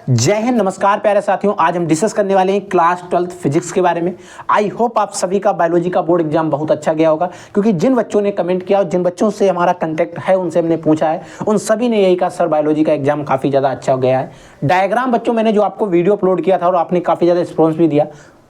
जय हिंद, नमस्कार प्यारे साथियों। आज हम डिस्कस करने वाले हैं क्लास 12th फिजिक्स के बारे में। आई होप आप सभी का बायोलॉजी का बोर्ड एग्जाम बहुत अच्छा गया होगा, क्योंकि जिन बच्चों ने कमेंट किया और जिन बच्चों से हमारा कांटेक्ट है उनसे हमने पूछा है, उन सभी ने यही कहा सर बायोलॉजी का एग्जाम काफ़ी ज़्यादा अच्छा गया है। डायग्राम बच्चों मैंने जो आपको वीडियो अपलोड किया था और आपने काफ़ी ज़्यादा रिस्पॉन्स भी दिया,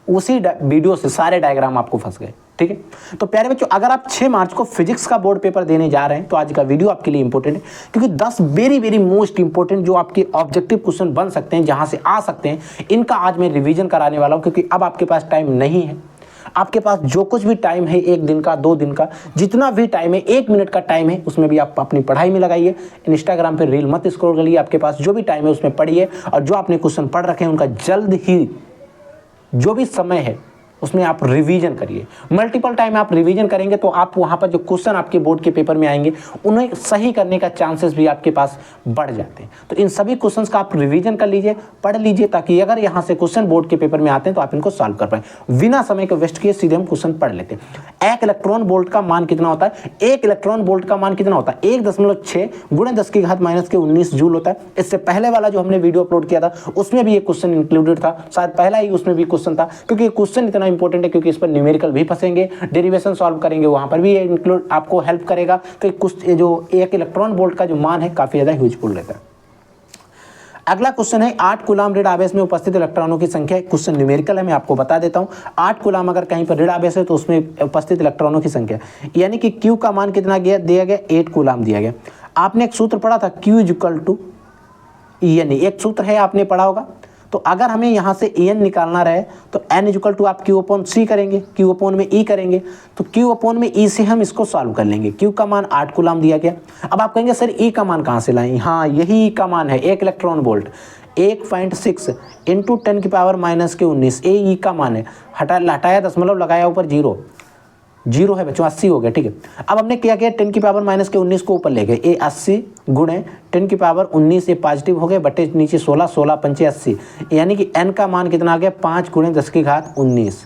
उसी वीडियो से सारे डायग्राम आपको फंस गए। ठीक है, तो प्यारे बच्चों, अगर आप 6 मार्च को फिजिक्स का बोर्ड पेपर देने जा रहे हैं तो आज का वीडियो आपके लिए इंपॉर्टेंट है, क्योंकि 10 वेरी मोस्ट इंपॉर्टेंट जो आपके ऑब्जेक्टिव क्वेश्चन बन सकते हैं, जहां से आ सकते हैं, इनका आज मैं रिवीजन कराने वाला हूं। क्योंकि अब आपके पास टाइम नहीं है, आपके पास जो कुछ भी टाइम है, 1 दिन का, 2 दिन का, जितना भी टाइम है, 1 मिनट का टाइम है, उसमें भी आप अपनी पढ़ाई में लगाइए। इंस्टाग्राम पे रील मत स्क्रॉल करिए, आपके पास जो भी टाइम है उसमें पढ़िए, और जो आपने क्वेश्चन पढ़ रखे हैं उनका जल्द ही जो भी समय है उसमें आप रिवीजन करिए। मल्टीपल टाइम आप रिवीजन करेंगे तो आप वहां पर जो क्वेश्चन आपके बोर्ड के पेपर में आएंगे उन्हें सही करने का चांसेस भी आपके पास बढ़ जाते हैं। तो इन सभी क्वेश्चंस का आप रिवीजन कर लीजिए, पढ़ लीजिए, ताकि अगर यहां से क्वेश्चन बोर्ड के पेपर में आते हैं तो आप इनको सॉल्व कर पाए। बिना समय को वेस्ट किए सीधे हम क्वेश्चन पढ़ लेते हैं। 1 इलेक्ट्रॉन वोल्ट का मान कितना होता है? 1 इलेक्ट्रॉन वोल्ट का मान कितना होता है? 1.6 गुणे 10⁻⁻19 जूल होता है। इससे पहले वाला जो हमने वीडियो अपलोड किया था उसमें भी एक क्वेश्चन इंक्लूडेड था, शायद पहला ही उसमें भी क्वेश्चन था, क्योंकि क्वेश्चन इतना इंपॉर्टेंट है, क्योंकि इस पर न्यूमेरिकल भी फंसेंगे, डेरिवेशन सॉल्व करेंगे, वहां पर भी इंक्लूड आपको हेल्प करेगा। तो कुछ जो 1 इलेक्ट्रॉन वोल्ट का जो मान है काफी ज्यादा यूजफुल रहता है। अगला क्वेश्चन है 8 कूलाम ऋण आवेश में उपस्थित इलेक्ट्रॉनों की संख्या। क्वेश्चन न्यूमेरिकल है, मैं आपको बता देता हूं। 8 कूलाम अगर कहीं पर ऋण आवेश है तो उसमें उपस्थित इलेक्ट्रॉनों की संख्या, यानी कि Q का मान कितना दिया गया? 8 कूलाम दिया गया। आपने एक सूत्र पढ़ा था, Q इक्वल टू EN, एक सूत्र है, आपने पढ़ा होगा। तो अगर हमें यहाँ से EN निकालना रहे तो N इक्वल टू आप Q/C करेंगे, Q/E करेंगे, तो Q/E से हम इसको सॉल्व कर लेंगे। Q का मान 8 कूलाम दिया गया। अब आप कहेंगे सर E का मान कहाँ से लाएं? हाँ, यही E का मान है, 1 इलेक्ट्रॉन वोल्ट, 1.6 इंटू 10⁻⁻19 ये E का मान है। हटाया दशमलव, लगाया ऊपर जीरो है बच्चों, 80 हो गया। ठीक है, अब हमने क्या किया, 10⁻⁻19 को ऊपर ले गए, ये 80 गुणे 10⁻19, ये पॉजिटिव हो गए, बटे नीचे 16, 16 पंचे 80, यानी कि n का मान कितना आ गया? 5 गुणे 10⁻19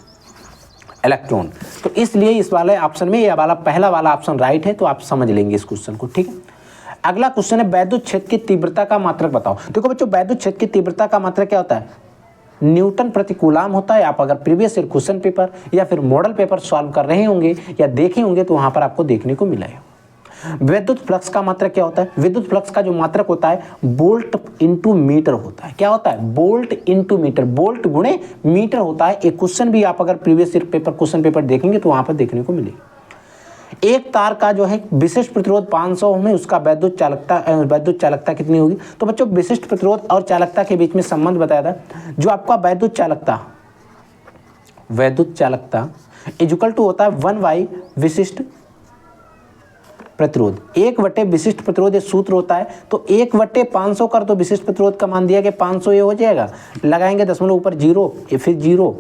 इलेक्ट्रॉन। तो इसलिए इस वाले ऑप्शन में ये वाला पहला वाला ऑप्शन राइट है, तो आप समझ लेंगे इस क्वेश्चन को। ठीक है, अगला क्वेश्चन है वैद्युत क्षेत्र की तीव्रता का मात्रक बताओ। देखो बच्चों, वैद्युत क्षेत्र की तीव्रता का मात्रक क्या होता है? न्यूटन प्रति कूलाम होता है। आप अगर प्रीवियस ईयर क्वेश्चन पेपर या फिर मॉडल पेपर सॉल्व कर रहे होंगे या देखे होंगे तो वहां पर आपको देखने को मिला है। विद्युत फ्लक्स का मात्रक क्या होता है? विद्युत फ्लक्स का जो मात्रक होता है वोल्ट इंटू मीटर होता है। क्या होता है? वोल्ट इंटू मीटर, वोल्ट गुणे मीटर होता है। एक क्वेश्चन भी आप अगर previous year paper question paper देखेंगे तो वहां पर देखने को मिलेगी। एक तार का जो है विशिष्ट प्रतिरोध 500 ओम है, उसका वैद्युत चालकता कितनी होगी? तो बच्चों, विशिष्ट प्रतिरोध और चालकता के बीच में संबंध बताया था। जो आपका वैद्युत चालकता इक्वल टू होता है 1/, विशिष्ट प्रतिरोध, 1/, विशिष्ट प्रतिरोध, ये सूत्र होता है। तो 1/500 कर तो विशिष्ट प्रतिरोध का मान दिया गया 500, ये हो जाएगा, लगाएंगे दशमलव ऊपर जीरो, फिर जीरो,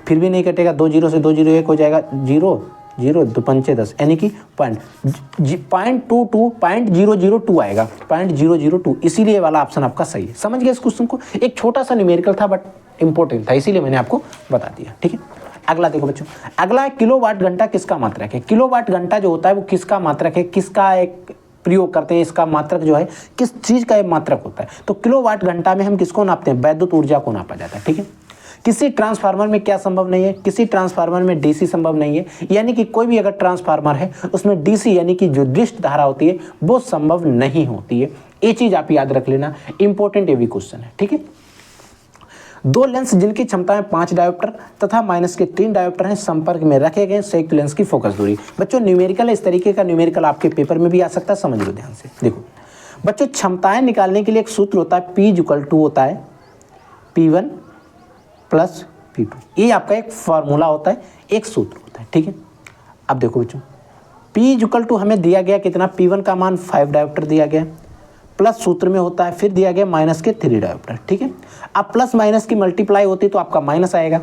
फिर भी नहीं कटेगा, 2 जीरो से 2 जीरो 1 हो जाएगा, 0 2 पंचे 10, यानी कि 0.002 आएगा, 0.002। इसीलिए ये वाला ऑप्शन आपका सही है। समझ गए इस क्वेश्चन को? एक छोटा सा न्यूमेरिकल था बट इंपॉर्टेंट था, इसीलिए मैंने आपको बता दिया। ठीक है, अगला देखो बच्चों, अगला है किलोवाट घंटा किसका मात्रक है? किलोवाट घंटा जो होता है वो किसका मात्रक है, किसका एक प्रयोग करते हैं, इसका मात्रक जो है किस चीज का मात्रक होता है? तो किलोवाट घंटा में हम किसको नापते हैं? वैद्युत ऊर्जा को नापा जाता है। ठीक है, किसी ट्रांसफार्मर में क्या संभव नहीं है? किसी ट्रांसफार्मर में डीसी संभव नहीं है, यानी कि कोई भी अगर ट्रांसफार्मर है उसमें डीसी यानी कि जो दृष्ट धारा होती है वो संभव नहीं होती है। ये चीज आप याद रख लेना, इंपॉर्टेंट ये भी क्वेश्चन है। ठीक है, 2 लेंस जिनकी क्षमताएं 5 डायोप्टर तथा -3 डायोप्टर हैं संपर्क में रखे गए संयुक्त लेंस की फोकस दूरी। बच्चों, न्यूमेरिकल, इस तरीके का न्यूमेरिकल आपके पेपर में भी आ सकता है, समझ लो ध्यान से। देखो बच्चों, क्षमताएं निकालने के लिए एक सूत्र होता है, P इक्वल टू होता है P1 प्लस P2, ये आपका एक फॉर्मूला होता है, एक सूत्र होता है। ठीक है, अब देखो बच्चों, P इक्वल टू हमें दिया गया कितना? P1 का मान 5 डायोप्टर दिया गया, प्लस सूत्र में होता है, फिर दिया गया -3 डायोप्टर। ठीक है, अब प्लस माइनस की मल्टीप्लाई होती तो आपका माइनस आएगा,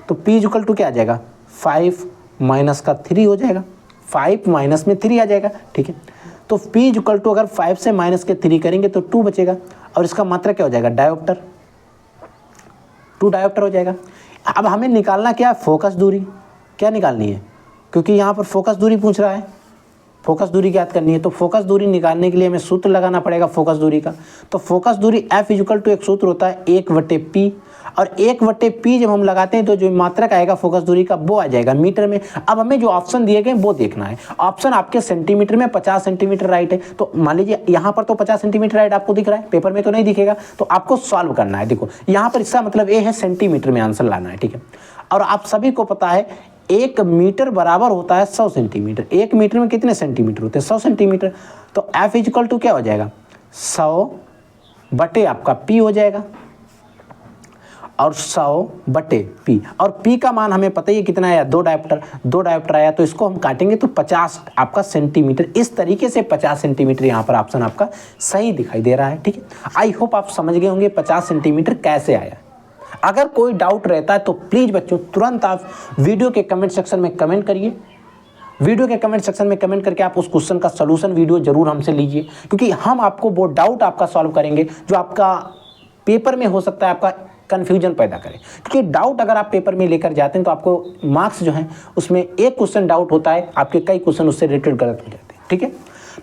तो P इक्वल टू क्या आ जाएगा? 5 - 3 हो जाएगा, 5 - 3 आ जाएगा। ठीक है, तो P इक्वल टू अगर 5 से -3 करेंगे तो 2 बचेगा, और इसका मात्रक क्या हो जाएगा? डायोप्टर, 2 डायोप्टर हो जाएगा। अब हमें निकालना क्या है? फोकस दूरी। क्या निकालनी है? क्योंकि यहाँ पर फोकस दूरी पूछ रहा है, फोकस दूरी ज्ञात करनी है, तो फोकस दूरी निकालने के लिए हमें सूत्र लगाना पड़ेगा फोकस दूरी का। तो फोकस दूरी F इक्वल टू एक सूत्र होता है 1/p, और 1/p जब हम लगाते हैं तो जो मात्रक आएगा फोकस दूरी का वो आ जाएगा मीटर में। अब हमें जो ऑप्शन दिए गए वो देखना है। ऑप्शन आपके सेंटीमीटर में 50 सेंटीमीटर राइट है, तो मान लीजिए यहाँ पर तो 50 सेंटीमीटर राइट आपको दिख रहा है, पेपर में तो नहीं दिखेगा, तो आपको सॉल्व करना है। देखो यहाँ पर इसका मतलब ये है सेंटीमीटर में आंसर लाना है, ठीक है। और आप सभी को पता है 1 मीटर बराबर होता है 100 सेंटीमीटर। 1 मीटर में कितने सेंटीमीटर होते हैं? 100 सेंटीमीटर। तो F इक्वल टू क्या हो जाएगा? 100 बटे आपका P हो जाएगा, और 100 बटे P, और P का मान हमें पता ही है कितना आया, 2 डायोप्टर आया, तो इसको हम काटेंगे तो 50 आपका सेंटीमीटर। इस तरीके से 50 सेंटीमीटर यहाँ पर ऑप्शन आपका सही दिखाई दे रहा है, ठीक है। आई होप आप समझ गए होंगे 50 सेंटीमीटर कैसे आया। अगर कोई डाउट रहता है तो प्लीज़ बच्चों तुरंत आप वीडियो के कमेंट सेक्शन में कमेंट करिए। वीडियो के कमेंट सेक्शन में कमेंट करके आप उस क्वेश्चन का सलूशन वीडियो जरूर हमसे लीजिए, क्योंकि हम आपको वो डाउट आपका सॉल्व करेंगे जो आपका पेपर में हो सकता है आपका कन्फ्यूजन पैदा करे। क्योंकि डाउट अगर आप पेपर में लेकर जाते हैं तो आपको मार्क्स जो हैं उसमें एक क्वेश्चन डाउट होता है, आपके कई क्वेश्चन उससे रिलेटेड गलत हो जाते हैं, ठीक है।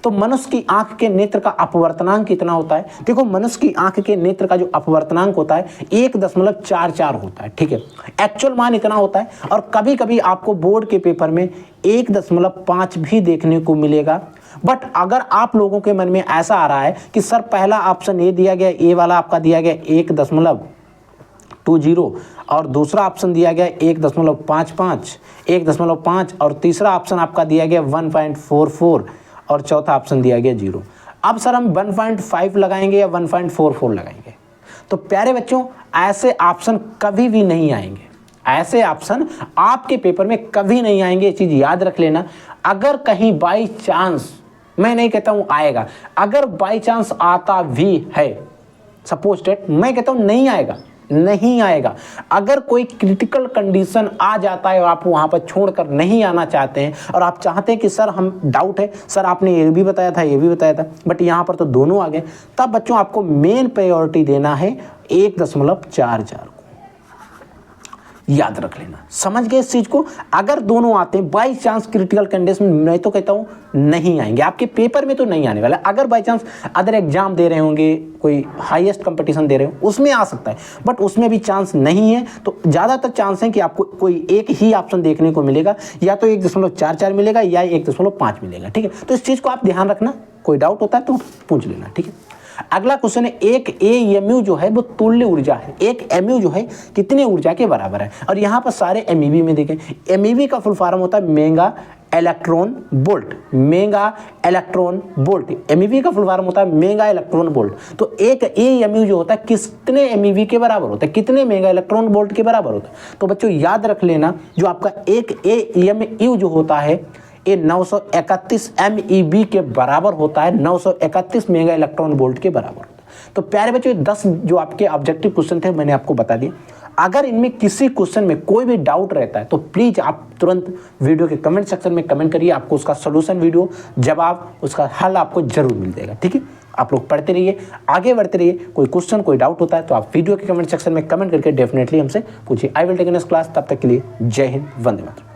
तो मनुष्य की आंख के नेत्र का अपवर्तनांक कितना होता है? देखो मनुष्य की आंख के नेत्र का जो अपवर्तनांक होता है 1.44 होता है, ठीक है। एक्चुअल मान इतना होता है, और कभी कभी आपको बोर्ड के पेपर में 1.5 भी देखने को मिलेगा। बट अगर आप लोगों के मन में ऐसा आ रहा है कि सर पहला ऑप्शन ए दिया गया, ए वाला आपका दिया गया 1.20, और दूसरा ऑप्शन दिया गया 1.55, 1.5, और तीसरा ऑप्शन आपका दिया गया 1.44, और चौथा ऑप्शन दिया गया 0। अब सर हम 1.5 लगाएंगे या 1.44 लगाएंगे? तो प्यारे बच्चों ऐसे ऑप्शन कभी भी नहीं आएंगे, ऐसे ऑप्शन आपके पेपर में कभी नहीं आएंगे, ये चीज़ याद रख लेना। अगर कहीं बाई चांस, मैं नहीं कहता हूँ आएगा, अगर बाई चांस आता भी है, सपोज डेट, मैं कहता हूँ नहीं आएगा। अगर कोई क्रिटिकल कंडीशन आ जाता है और आप वहाँ पर छोड़कर नहीं आना चाहते हैं, और आप चाहते हैं कि सर हम डाउट है, सर आपने ये भी बताया था, बट यहाँ पर तो दोनों आ गए, तब बच्चों आपको मेन प्रायोरिटी देना है 1.44 को। याद रख लेना, समझ गए इस चीज को। अगर दोनों आते हैं बाई चांस क्रिटिकल कंडीशन, मैं तो कहता हूँ नहीं आएंगे आपके पेपर में, तो नहीं आने वाला। अगर बाई चांस अदर एग्जाम दे रहे होंगे, कोई हाईएस्ट कंपटीशन दे रहे हो, उसमें आ सकता है, बट उसमें भी चांस नहीं है। तो ज़्यादातर चांस है कि आपको कोई एक ही ऑप्शन देखने को मिलेगा, या तो 1.44 मिलेगा या 1.5 मिलेगा, ठीक है। तो इस चीज़ को आप ध्यान रखना, कोई डाउट होता है तो पूछ लेना, ठीक है। अगला क्वेश्चन है, एक एमयू जो है वो तुल्य ऊर्जा है, एक एमयू जो है कितने ऊर्जा के बराबर है? और यहाँ पर सारे एमईवी में देखें, एमईवी का फुल फॉर्म होता है mega electron volt, mega electron volt, MeV का फुल फॉर्म होता है मेगा इलेक्ट्रॉन वोल्ट। तो एक एमयू जो होता है कितने एमईवी के बराबर होता है, कितने मेगा इलेक्ट्रॉन वोल्ट के बराबर होता है? तो बच्चों याद रख लेना, जो आपका एक एमयू जो होता है ये 931 MeV के बराबर होता है, 931 मेगा इलेक्ट्रॉन वोल्ट के बराबर होता है। तो प्यारे बच्चों 10 जो आपके ऑब्जेक्टिव क्वेश्चन थे मैंने आपको बता दिए। अगर इनमें किसी क्वेश्चन में कोई भी डाउट रहता है तो प्लीज़ आप तुरंत वीडियो के कमेंट सेक्शन में कमेंट करिए, आपको उसका सोल्यूशन वीडियो, जवाब, उसका हल आपको जरूर मिल जाएगा, ठीक है। आप लोग पढ़ते रहिए, आगे बढ़ते रहिए। कोई क्वेश्चन, कोई डाउट होता है तो आप वीडियो के कमेंट सेक्शन में कमेंट करके डेफिनेटली हमसे पूछिए। I will take next class. तब तक के लिए जय हिंद, वंदे मातरम।